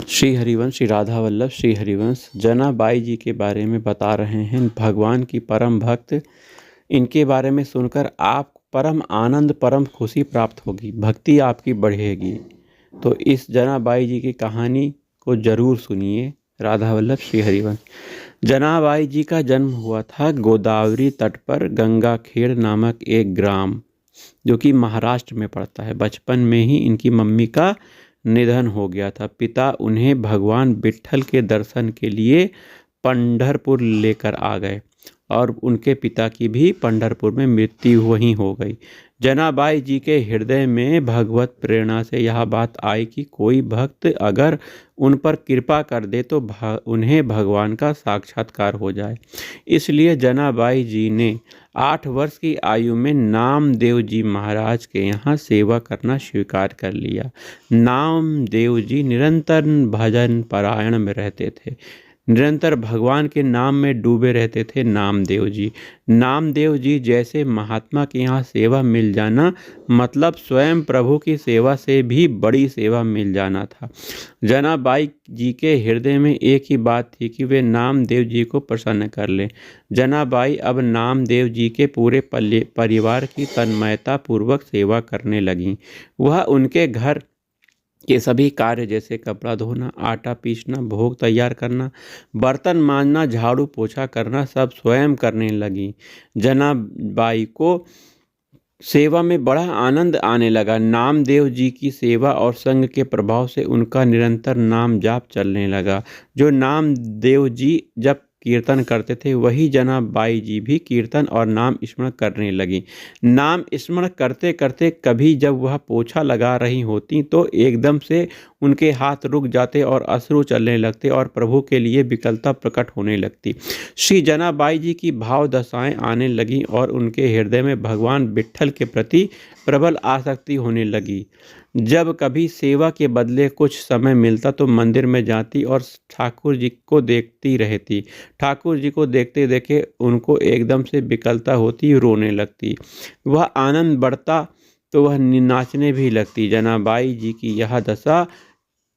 श्री हरिवंश श्री राधा वल्लभ श्री हरिवंश जनाबाई जी के बारे में बता रहे हैं। भगवान की परम भक्त, इनके बारे में सुनकर आप परम आनंद परम खुशी प्राप्त होगी, भक्ति आपकी बढ़ेगी। तो इस जनाबाई जी की कहानी को जरूर सुनिए। राधा वल्लभ श्री हरिवंश। जनाबाई जी का जन्म हुआ था गोदावरी तट पर गंगाखेड़ नामक एक ग्राम, जो कि महाराष्ट्र में पड़ता है। बचपन में ही इनकी मम्मी का निधन हो गया था। पिता उन्हें भगवान विट्ठल के दर्शन के लिए पंढरपुर लेकर आ गए और उनके पिता की भी पंढरपुर में मृत्यु वहीं हो गई। जनाबाई जी के हृदय में भगवत प्रेरणा से यह बात आई कि कोई भक्त अगर उन पर कृपा कर दे तो उन्हें भगवान का साक्षात्कार हो जाए। इसलिए जनाबाई जी ने 8 वर्ष की आयु में नामदेव जी महाराज के यहाँ सेवा करना स्वीकार कर लिया। नामदेव जी निरंतर भजन पारायण में रहते थे, निरंतर भगवान के नाम में डूबे रहते थे। नामदेव जी जैसे महात्मा के यहाँ सेवा मिल जाना मतलब स्वयं प्रभु की सेवा से भी बड़ी सेवा मिल जाना था। जनाबाई जी के हृदय में एक ही बात थी कि वे नामदेव जी को प्रसन्न कर लें। जनाबाई अब नामदेव जी के पूरे परिवार की तन्मयता पूर्वक सेवा करने लगीं। वह उनके घर के सभी कार्य जैसे कपड़ा धोना, आटा पीसना, भोग तैयार करना, बर्तन मांजना, झाड़ू पोछा करना सब स्वयं करने लगी। जनाबाई को सेवा में बड़ा आनंद आने लगा। नामदेव जी की सेवा और संग के प्रभाव से उनका निरंतर नाम जाप चलने लगा। जो नामदेव जी जब कीर्तन करते थे वही जनाबाई जी भी कीर्तन और नाम स्मरण करने लगी। नाम स्मरण करते करते कभी जब वह पोछा लगा रही होती तो एकदम से उनके हाथ रुक जाते और अश्रु चलने लगते और प्रभु के लिए विकलता प्रकट होने लगती। श्री जनाबाई जी की भाव दशाएं आने लगी और उनके हृदय में भगवान विट्ठल के प्रति प्रबल आसक्ति होने लगी। जब कभी सेवा के बदले कुछ समय मिलता तो मंदिर में जाती और ठाकुर जी को देखती रहती। ठाकुर जी को देखते देखे उनको एकदम से विकलता होती, रोने लगती। वह आनंद बढ़ता तो वह नाचने भी लगती। जनाबाई जी की यह दशा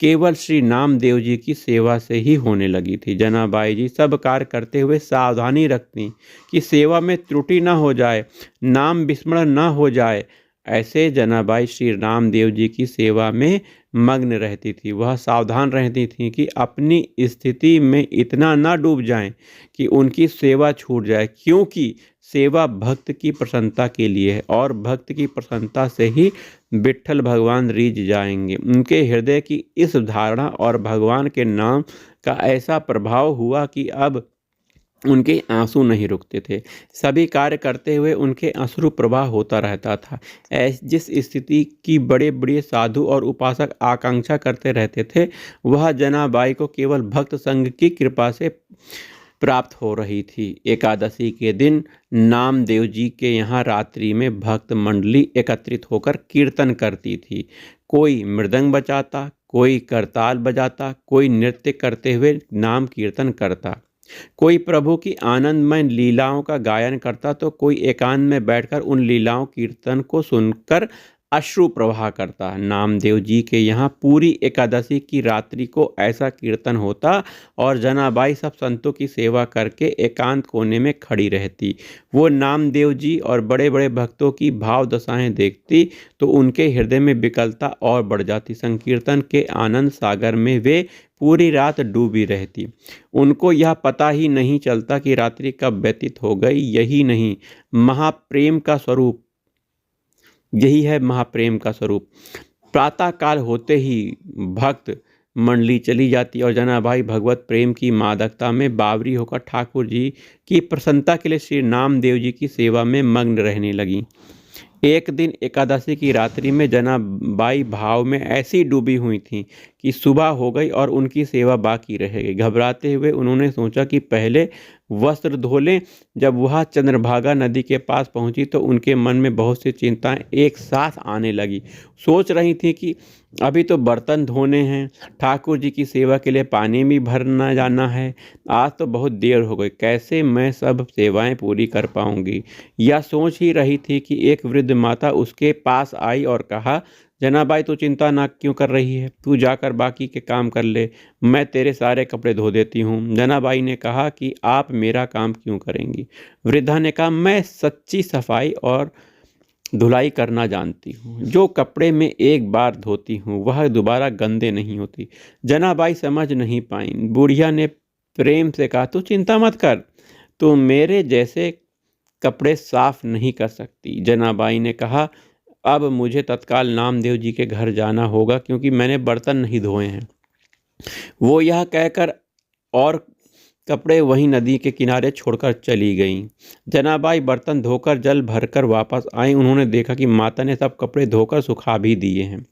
केवल श्री नामदेव जी की सेवा से ही होने लगी थी। जनाबाई जी सब कार्य करते हुए सावधानी रखती कि सेवा में त्रुटि न हो जाए, नाम विस्मरण न हो जाए। ऐसे जनाबाई श्री रामदेव जी की सेवा में मग्न रहती थी। वह सावधान रहती थी कि अपनी स्थिति में इतना न डूब जाएं कि उनकी सेवा छूट जाए, क्योंकि सेवा भक्त की प्रसन्नता के लिए है और भक्त की प्रसन्नता से ही विट्ठल भगवान रीझ जाएंगे। उनके हृदय की इस धारणा और भगवान के नाम का ऐसा प्रभाव हुआ कि अब उनके आंसू नहीं रुकते थे। सभी कार्य करते हुए उनके अश्रु प्रवाह होता रहता था। जिस स्थिति की बड़े बड़े साधु और उपासक आकांक्षा करते रहते थे वह जनाबाई को केवल भक्त संघ की कृपा से प्राप्त हो रही थी। एकादशी के दिन नामदेव जी के यहाँ रात्रि में भक्त मंडली एकत्रित होकर कीर्तन करती थी। कोई मृदंग बजाता, कोई करताल बजाता, कोई नृत्य करते हुए नाम कीर्तन करता, कोई प्रभु की आनंदमय लीलाओं का गायन करता तो कोई एकांत में बैठकर उन लीलाओं कीर्तन को सुनकर अश्रु प्रवाह करता। नामदेव जी के यहाँ पूरी एकादशी की रात्रि को ऐसा कीर्तन होता और जनाबाई सब संतों की सेवा करके एकांत कोने में खड़ी रहती। वो नामदेव जी और बड़े बड़े भक्तों की भाव दशाएं देखती तो उनके हृदय में विकलता और बढ़ जाती। संकीर्तन के आनंद सागर में वे पूरी रात डूबी रहती। उनको यह पता ही नहीं चलता कि रात्रि कब व्यतीत हो गई। यही है महाप्रेम का स्वरूप। प्रातः काल होते ही भक्त मंडली चली जाती और जनाबाई भगवत प्रेम की मादकता में बावरी होकर ठाकुर जी की प्रसन्नता के लिए श्री नामदेव जी की सेवा में मग्न रहने लगी। एक दिन एकादशी की रात्रि में जनाबाई भाव में ऐसी डूबी हुई थीं कि सुबह हो गई और उनकी सेवा बाकी रह गई। घबराते हुए उन्होंने सोचा कि पहले वस्त्र धो लें। जब वह चंद्रभागा नदी के पास पहुंची तो उनके मन में बहुत सी चिंताएं एक साथ आने लगी। सोच रही थी कि अभी तो बर्तन धोने हैं, ठाकुर जी की सेवा के लिए पानी भी भरना जाना है, आज तो बहुत देर हो गई, कैसे मैं सब सेवाएं पूरी कर पाऊंगी। यह सोच ही रही थी कि एक वृद्ध माता उसके पास आई और कहा, जनाबाई तू चिंता ना क्यों कर रही है, तू जाकर बाकी के काम कर ले, मैं तेरे सारे कपड़े धो देती हूँ। जनाबाई ने कहा कि आप मेरा काम क्यों करेंगी। वृद्धा ने कहा मैं सच्ची सफाई और धुलाई करना जानती हूँ। जो कपड़े मैं एक बार धोती हूँ वह दोबारा गंदे नहीं होती। जनाबाई समझ नहीं पाई। बुढ़िया ने प्रेम से कहा तू चिंता मत कर, तू मेरे जैसे कपड़े साफ नहीं कर सकती। जनाबाई ने कहा अब मुझे तत्काल नामदेव जी के घर जाना होगा क्योंकि मैंने बर्तन नहीं धोए हैं। वो यह कहकर और कपड़े वहीं नदी के किनारे छोड़कर चली गईं। जनाबाई बर्तन धोकर जल भरकर वापस आई। उन्होंने देखा कि माता ने सब कपड़े धोकर सुखा भी दिए हैं।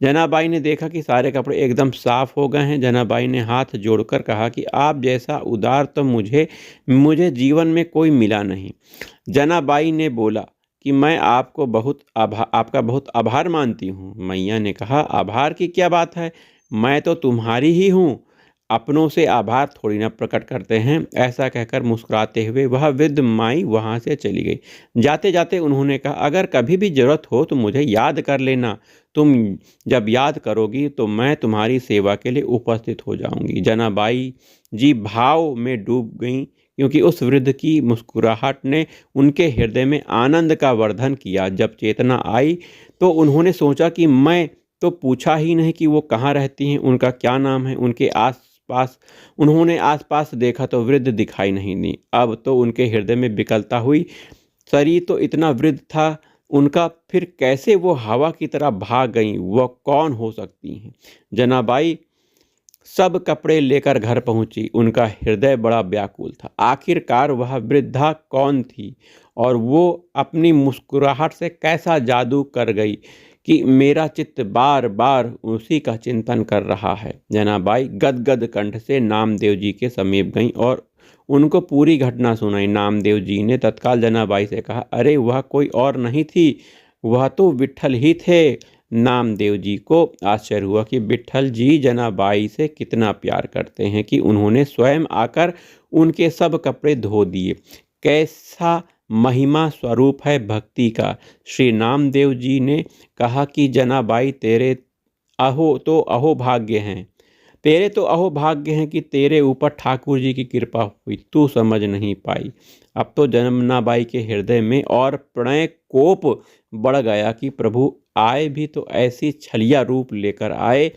जनाबाई ने देखा कि सारे कपड़े एकदम साफ हो गए हैं। जनाबाई ने हाथ जोड़कर कहा कि आप जैसा उदार तो मुझे जीवन में कोई मिला नहीं। जनाबाई ने बोला कि मैं आपका बहुत आभार मानती हूँ। मैया ने कहा आभार की क्या बात है, मैं तो तुम्हारी ही हूँ, अपनों से आभार थोड़ी ना प्रकट करते हैं। ऐसा कहकर मुस्कुराते हुए वह वृद्ध माई वहाँ से चली गई। जाते जाते उन्होंने कहा अगर कभी भी ज़रूरत हो तो मुझे याद कर लेना, तुम जब याद करोगी तो मैं तुम्हारी सेवा के लिए उपस्थित हो जाऊंगी। जनाबाई जी भाव में डूब गईं क्योंकि उस वृद्ध की मुस्कुराहट ने उनके हृदय में आनंद का वर्धन किया। जब चेतना आई तो उन्होंने सोचा कि मैं तो पूछा ही नहीं कि वो कहाँ रहती हैं, उनका क्या नाम है। उन्होंने आसपास देखा तो वृद्ध दिखाई नहीं दी। अब तो उनके हृदय में विकलता हुई। शरीर तो इतना वृद्ध था उनका, फिर कैसे वो हवा की तरह भाग गईं, वह कौन हो सकती हैं। जनाबाई सब कपड़े लेकर घर पहुंची। उनका हृदय बड़ा व्याकुल था। आखिरकार वह वृद्धा कौन थी और वो अपनी मुस्कुराहट से कैसा जादू कर गई कि मेरा चित्त बार बार उसी का चिंतन कर रहा है। जनाबाई गदगद कंठ से नामदेव जी के समीप गईं और उनको पूरी घटना सुनाई। नामदेव जी ने तत्काल जनाबाई से कहा अरे वह कोई और नहीं थी, वह तो विट्ठल ही थे। नामदेव जी को आश्चर्य हुआ कि विट्ठल जी जनाबाई से कितना प्यार करते हैं कि उन्होंने स्वयं आकर उनके सब कपड़े धो दिए। कैसा महिमा स्वरूप है भक्ति का। श्री नामदेव जी ने कहा कि जनाबाई तेरे अहो भाग्य हैं, तेरे तो अहो भाग्य हैं कि तेरे ऊपर ठाकुर जी की कृपा हुई, तू समझ नहीं पाई। अब तो जनाबाई के हृदय में और प्रणय कोप बढ़ गया कि प्रभु आए भी तो ऐसी छलिया रूप लेकर आए।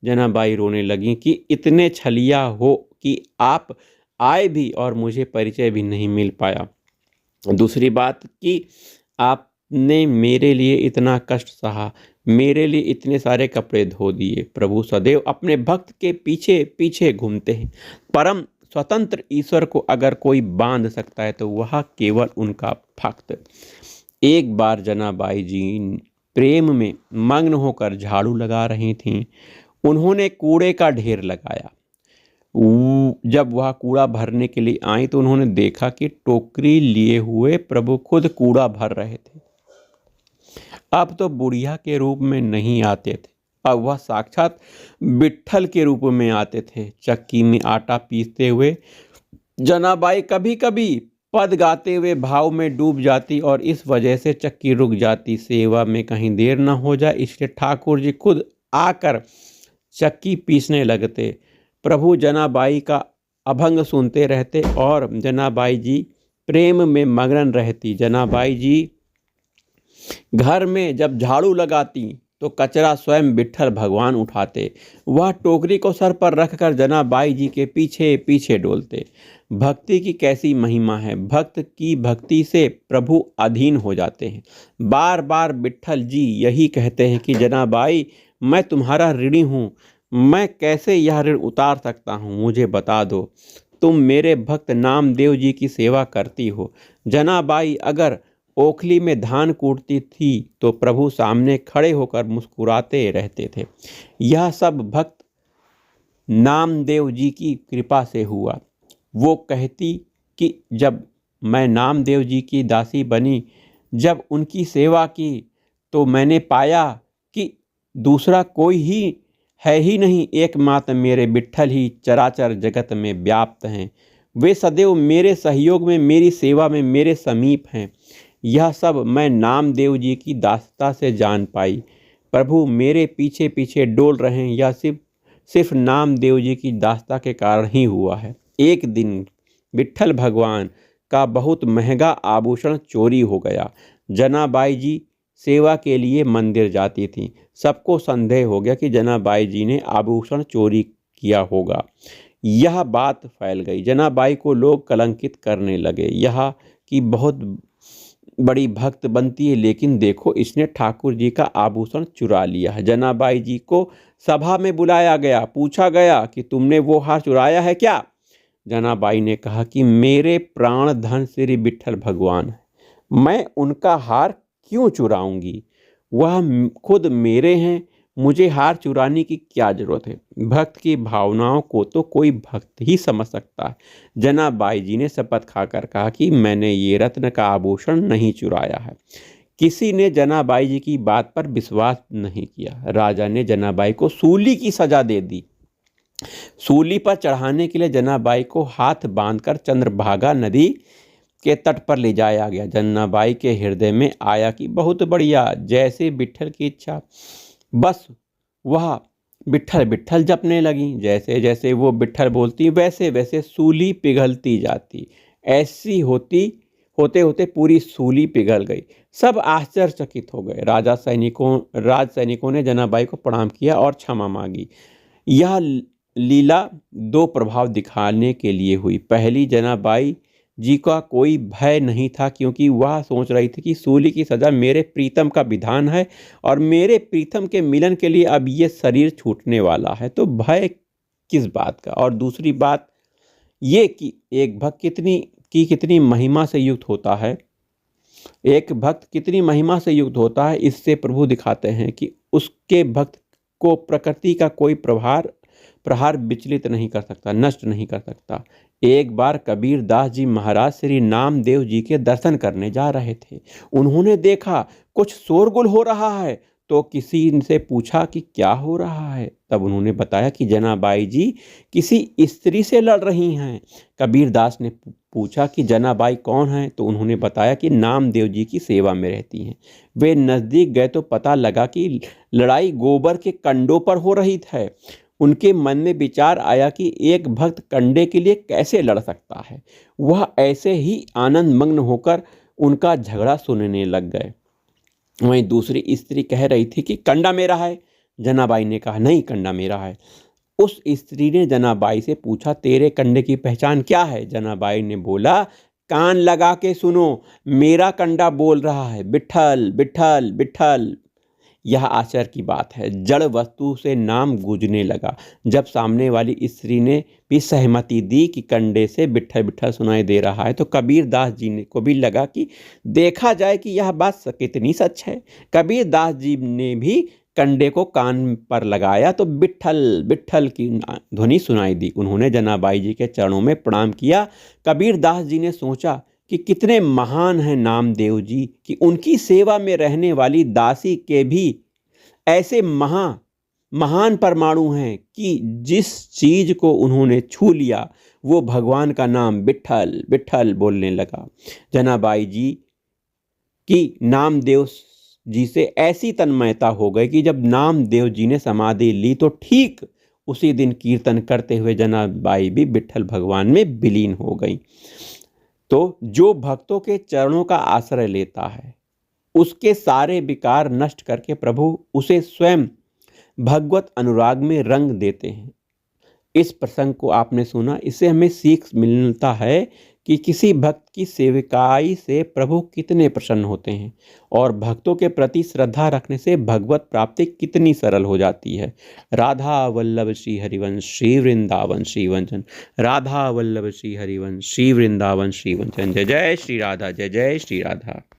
जनाबाई रोने लगी कि इतने छलिया हो कि आप आए भी और मुझे परिचय भी नहीं मिल पाया। दूसरी बात कि आपने मेरे लिए इतना कष्ट सहा, मेरे लिए इतने सारे कपड़े धो दिए। प्रभु सदैव अपने भक्त के पीछे पीछे घूमते हैं। परम स्वतंत्र ईश्वर को अगर कोई बांध सकता है तो वह केवल उनका भक्त। एक बार जनाबाई जी प्रेम में मग्न होकर झाड़ू लगा रही थीं। उन्होंने कूड़े का ढेर लगाया। जब वह कूड़ा भरने के लिए आई तो उन्होंने देखा कि टोकरी लिए हुए प्रभु खुद कूड़ा भर रहे थे। अब तो बुढ़िया के रूप में नहीं आते थे, अब वह साक्षात विट्ठल के रूप में आते थे। चक्की में आटा पीसते हुए जनाबाई कभी कभी पद गाते हुए भाव में डूब जाती और इस वजह से चक्की रुक जाती। सेवा में कहीं देर न हो जाए इसलिए ठाकुर जी खुद आकर चक्की पीसने लगते। प्रभु जनाबाई का अभंग सुनते रहते और जनाबाई जी प्रेम में मगन रहती। जनाबाई जी घर में जब झाड़ू लगाती तो कचरा स्वयं विट्ठल भगवान उठाते। वह टोकरी को सर पर रखकर जनाबाई जी के पीछे पीछे डोलते। भक्ति की कैसी महिमा है। भक्त की भक्ति से प्रभु अधीन हो जाते हैं। बार बार विट्ठल जी यही कहते हैं कि जनाबाई मैं तुम्हारा ऋणी हूँ, मैं कैसे यह ऋण उतार सकता हूँ, मुझे बता दो। तुम मेरे भक्त नामदेव जी की सेवा करती हो। जनाबाई अगर ओखली में धान कूटती थी तो प्रभु सामने खड़े होकर मुस्कुराते रहते थे। यह सब भक्त नामदेव जी की कृपा से हुआ। वो कहती कि जब मैं नामदेव जी की दासी बनी, जब उनकी सेवा की तो मैंने पाया कि दूसरा कोई ही है ही नहीं, एकमात्र मेरे विट्ठल ही चराचर जगत में व्याप्त हैं। वे सदैव मेरे सहयोग में, मेरी सेवा में मेरे समीप हैं। यह सब मैं नामदेव जी की दासता से जान पाई। प्रभु मेरे पीछे पीछे डोल रहे हैं या सिर्फ सिर्फ नामदेव जी की दास्ता के कारण ही हुआ है। एक दिन विट्ठल भगवान का बहुत महंगा आभूषण चोरी हो गया। जनाबाई जी सेवा के लिए मंदिर जाती थी। सबको संदेह हो गया कि जनाबाई जी ने आभूषण चोरी किया होगा। यह बात फैल गई। जनाबाई को लोग कलंकित करने लगे, यह कि बहुत बड़ी भक्त बनती है, लेकिन देखो इसने ठाकुर जी का आभूषण चुरा लिया है। जनाबाई जी को सभा में बुलाया गया, पूछा गया कि तुमने वो हार चुराया है क्या? जनाबाई ने कहा कि मेरे प्राण धन श्री विट्ठल भगवान है, मैं उनका हार क्यों चुराऊंगी? वह खुद मेरे हैं, मुझे हार चुराने की क्या जरूरत है? भक्त की भावनाओं को तो कोई भक्त ही समझ सकता है। जनाबाई जी ने शपथ खाकर कहा कि मैंने ये रत्न का आभूषण नहीं चुराया है। किसी ने जनाबाई जी की बात पर विश्वास नहीं किया। राजा ने जनाबाई को सूली की सजा दे दी। सूली पर चढ़ाने के लिए जनाबाई को हाथ बांधकर चंद्रभागा नदी के तट पर ले जाया गया। जनाबाई के हृदय में आया कि बहुत बढ़िया, जैसे विट्ठल की इच्छा। बस वह विट्ठल विट्ठल जपने लगी। जैसे जैसे वो विट्ठल बोलती वैसे वैसे सूली पिघलती जाती। ऐसी होते होते पूरी सूली पिघल गई। सब आश्चर्यचकित हो गए। राज सैनिकों ने जनाबाई को प्रणाम किया और क्षमा मांगी। यह लीला दो प्रभाव दिखाने के लिए हुई। पहली, जनाबाई जी का कोई भय नहीं था, क्योंकि वह सोच रही थी कि सूली की सजा मेरे प्रीतम का विधान है और मेरे प्रीतम के मिलन के लिए अब ये शरीर छूटने वाला है, तो भय किस बात का। और दूसरी बात ये कि एक भक्त कितनी महिमा से युक्त होता है, एक भक्त कितनी महिमा से युक्त होता है, इससे प्रभु दिखाते हैं कि उसके भक्त को प्रकृति का कोई प्रहार विचलित नहीं कर सकता, नष्ट नहीं कर सकता। एक बार कबीर दास जी महाराज श्री नामदेव जी के दर्शन करने जा रहे थे। उन्होंने देखा कुछ शोरगुल हो रहा है, तो किसी से पूछा कि क्या हो रहा है। तब उन्होंने बताया कि जनाबाई जी किसी स्त्री से लड़ रही हैं। कबीर दास ने पूछा कि जनाबाई कौन है, तो उन्होंने बताया कि नामदेव जी की सेवा में रहती हैं। वे नज़दीक गए तो पता लगा कि लड़ाई गोबर के कंडों पर हो रही है। उनके मन में विचार आया कि एक भक्त कंडे के लिए कैसे लड़ सकता है। वह ऐसे ही आनंद मग्न होकर उनका झगड़ा सुनने लग गए। वहीं दूसरी स्त्री कह रही थी कि कंडा मेरा है। जनाबाई ने कहा नहीं, कंडा मेरा है। उस स्त्री ने जनाबाई से पूछा तेरे कंडे की पहचान क्या है? जनाबाई ने बोला कान लगा के सुनो, मेरा कंडा बोल रहा है विट्ठल विट्ठल विट्ठल। यह आश्चर्य की बात है। जड़ वस्तु से नाम गूंजने लगा। जब सामने वाली स्त्री ने भी सहमति दी कि कंडे से विट्ठल विट्ठल सुनाई दे रहा है, तो कबीर दास जी को भी लगा कि देखा जाए कि यह बात कितनी सच है। कबीर दास जी ने भी कंडे को कान पर लगाया तो विट्ठल विट्ठल की ध्वनि सुनाई दी। उन्होंने जनाबाई जी के चरणों में प्रणाम किया। कबीर दास जी ने सोचा कि कितने महान हैं नामदेव जी, कि उनकी सेवा में रहने वाली दासी के भी ऐसे महान परमाणु हैं कि जिस चीज को उन्होंने छू लिया वो भगवान का नाम विट्ठल विट्ठल बोलने लगा। जनाबाई जी की नामदेव जी से ऐसी तन्मयता हो गई कि जब नामदेव जी ने समाधि ली तो ठीक उसी दिन कीर्तन करते हुए जनाबाई भी विट्ठल भगवान में विलीन हो गई। तो जो भक्तों के चरणों का आश्रय लेता है, उसके सारे विकार नष्ट करके प्रभु उसे स्वयं भगवत अनुराग में रंग देते हैं। इस प्रसंग को आपने सुना, इससे हमें सीख मिलता है कि किसी भक्त की सेविकाई से प्रभु कितने प्रसन्न होते हैं और भक्तों के प्रति श्रद्धा रखने से भगवत प्राप्ति कितनी सरल हो जाती है। राधा वल्लभ श्री हरिवंश श्री वृंदावन श्री वंचन। राधा वल्लभ श्री हरिवंश श्री वृंदावन श्री वंचन। जय जय श्री राधा, जय जय श्री राधा।